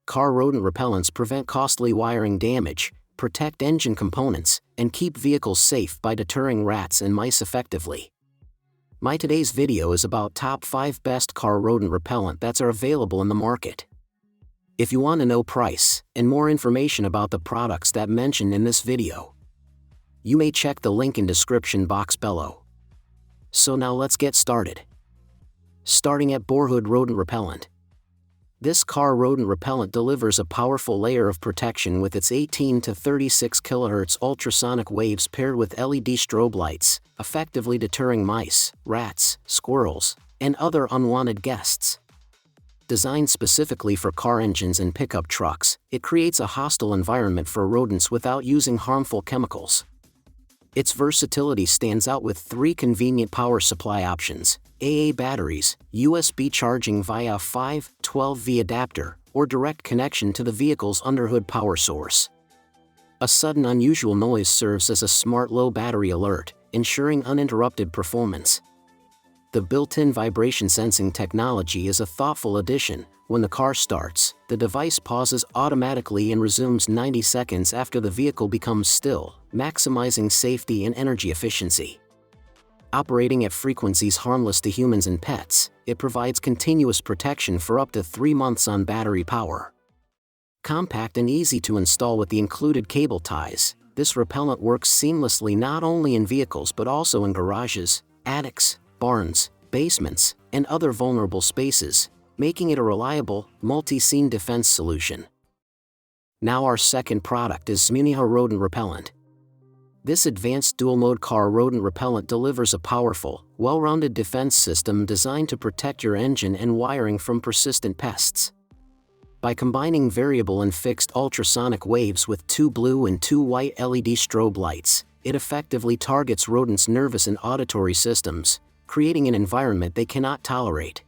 car rodent repellents prevent costly wiring damage, protect engine components, and keep vehicles safe by deterring rats and mice effectively. My today's video is about top 5 best car rodent repellent that are available in the market. If you want to know price and more information about the products that mentioned in this video, you may check the link in description box below. So now let's get started. Starting at Borhood Rodent Repellent. This car rodent repellent delivers a powerful layer of protection with its 18 to 36 kHz ultrasonic waves paired with LED strobe lights, effectively deterring mice, rats, squirrels, and other unwanted guests. Designed specifically for car engines and pickup trucks, it creates a hostile environment for rodents without using harmful chemicals. Its versatility stands out with 3 convenient power supply options: AA batteries, USB charging via 512V adapter, or direct connection to the vehicle's underhood power source. A sudden unusual noise serves as a smart low battery alert, ensuring uninterrupted performance. The built-in vibration sensing technology is a thoughtful addition. When the car starts, the device pauses automatically and resumes 90 seconds after the vehicle becomes still, maximizing safety and energy efficiency. Operating at frequencies harmless to humans and pets, it provides continuous protection for up to 3 months on battery power. Compact and easy to install with the included cable ties, this repellent works seamlessly not only in vehicles but also in garages, attics, barns, basements, and other vulnerable spaces, making it a reliable, multi-scene defense solution. Now our second product is Xmuniha Rodent Repellent. This advanced dual-mode car rodent repellent delivers a powerful, well-rounded defense system designed to protect your engine and wiring from persistent pests. By combining variable and fixed ultrasonic waves with 2 blue and 2 white LED strobe lights, it effectively targets rodents' nervous and auditory systems, creating an environment they cannot tolerate.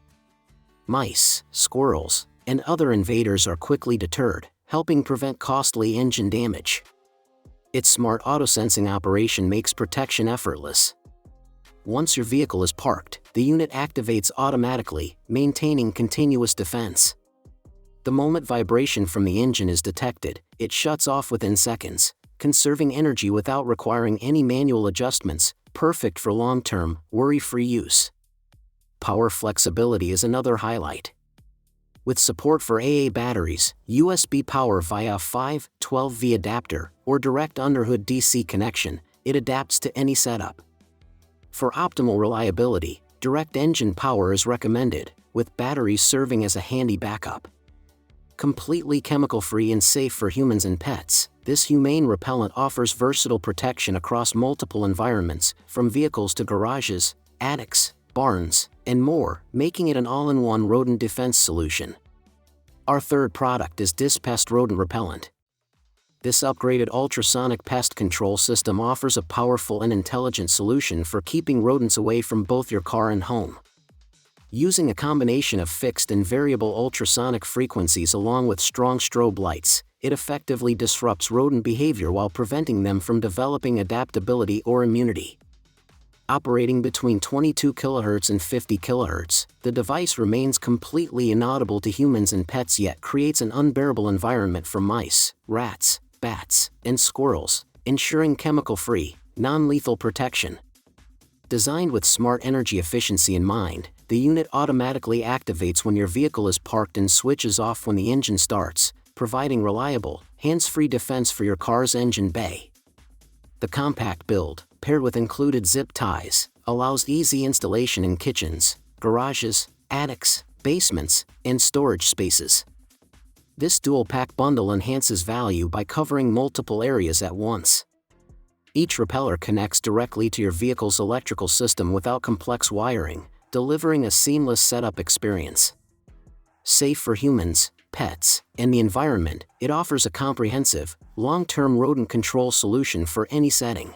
Mice, squirrels, and other invaders are quickly deterred, helping prevent costly engine damage. Its smart auto-sensing operation makes protection effortless. Once your vehicle is parked, the unit activates automatically, maintaining continuous defense. The moment vibration from the engine is detected, it shuts off within seconds, conserving energy without requiring any manual adjustments, perfect for long-term, worry-free use. Power flexibility is another highlight. With support for AA batteries, USB power via 512V adapter, or direct underhood DC connection, it adapts to any setup. For optimal reliability, direct engine power is recommended, with batteries serving as a handy backup. Completely chemical-free and safe for humans and pets, this humane repellent offers versatile protection across multiple environments, from vehicles to garages, attics, barns, and more, making it an all-in-one rodent defense solution. Our third product is Dispest Rodent Repellent. This upgraded ultrasonic pest control system offers a powerful and intelligent solution for keeping rodents away from both your car and home. Using a combination of fixed and variable ultrasonic frequencies along with strong strobe lights, it effectively disrupts rodent behavior while preventing them from developing adaptability or immunity. Operating between 22 kHz and 50 kHz, the device remains completely inaudible to humans and pets yet creates an unbearable environment for mice, rats, bats, and squirrels, ensuring chemical-free, non-lethal protection. Designed with smart energy efficiency in mind, the unit automatically activates when your vehicle is parked and switches off when the engine starts, providing reliable, hands-free defense for your car's engine bay. The compact build, paired with included zip ties, allows easy installation in kitchens, garages, attics, basements, and storage spaces. This dual-pack bundle enhances value by covering multiple areas at once. Each repeller connects directly to your vehicle's electrical system without complex wiring, delivering a seamless setup experience. Safe for humans, pets, and the environment, it offers a comprehensive, long-term rodent control solution for any setting.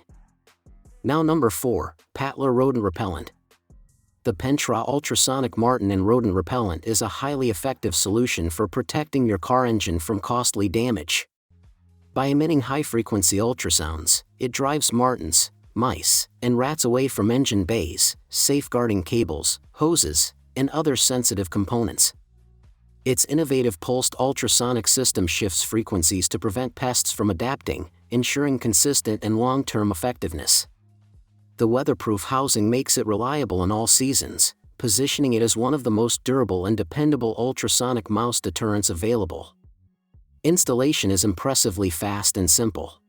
Now number 4, Pattler Rodent Repellent. The Pentra Ultrasonic Martin and Rodent Repellent is a highly effective solution for protecting your car engine from costly damage. By emitting high-frequency ultrasounds, it drives martins, mice, and rats away from engine bays, safeguarding cables, hoses, and other sensitive components. Its innovative pulsed ultrasonic system shifts frequencies to prevent pests from adapting, ensuring consistent and long-term effectiveness. The weatherproof housing makes it reliable in all seasons, positioning it as one of the most durable and dependable ultrasonic mouse deterrents available. Installation is impressively fast and simple.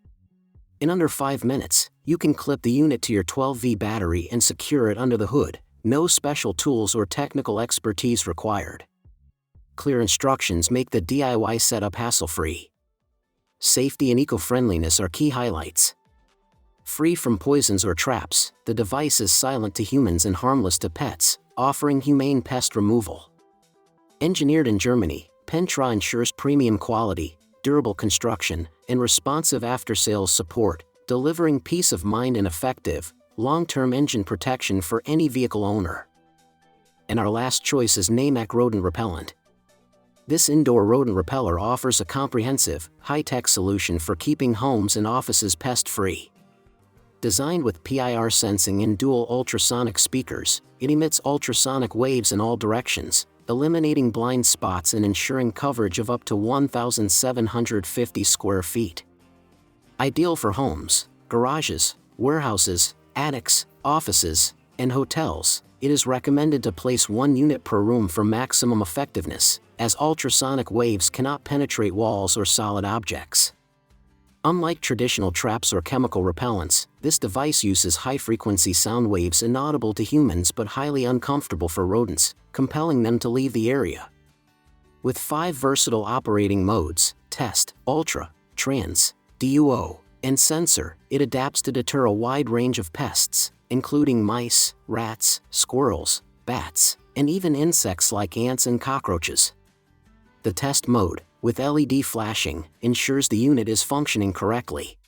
In under 5 minutes, you can clip the unit to your 12V battery and secure it under the hood, no special tools or technical expertise required. Clear instructions make the DIY setup hassle-free. Safety and eco-friendliness are key highlights. Free from poisons or traps, the device is silent to humans and harmless to pets, offering humane pest removal. Engineered in Germany, Pentra ensures premium quality, durable construction, and responsive after-sales support, delivering peace of mind and effective, long-term engine protection for any vehicle owner. And our last choice is Namek Rodent Repellent. This indoor rodent repeller offers a comprehensive, high-tech solution for keeping homes and offices pest-free. Designed with PIR sensing and dual ultrasonic speakers, it emits ultrasonic waves in all directions, eliminating blind spots and ensuring coverage of up to 1,750 square feet. Ideal for homes, garages, warehouses, attics, offices, and hotels, it is recommended to place 1 unit per room for maximum effectiveness, as ultrasonic waves cannot penetrate walls or solid objects. Unlike traditional traps or chemical repellents, this device uses high-frequency sound waves inaudible to humans but highly uncomfortable for rodents, compelling them to leave the area. With 5 versatile operating modes, Test, Ultra, Trans, DUO, and Sensor, it adapts to deter a wide range of pests, including mice, rats, squirrels, bats, and even insects like ants and cockroaches. The Test mode, with LED flashing, ensures the unit is functioning correctly.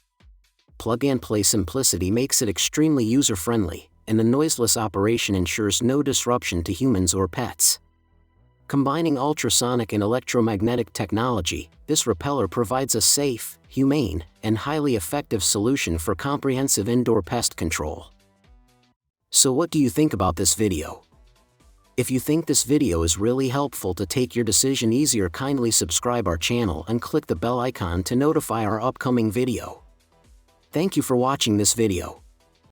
Plug-and-play simplicity makes it extremely user-friendly, and the noiseless operation ensures no disruption to humans or pets. Combining ultrasonic and electromagnetic technology, this repeller provides a safe, humane, and highly effective solution for comprehensive indoor pest control. So what do you think about this video? If you think this video is really helpful to take your decision easier, kindly subscribe our channel and click the bell icon to notify our upcoming video. Thank you for watching this video.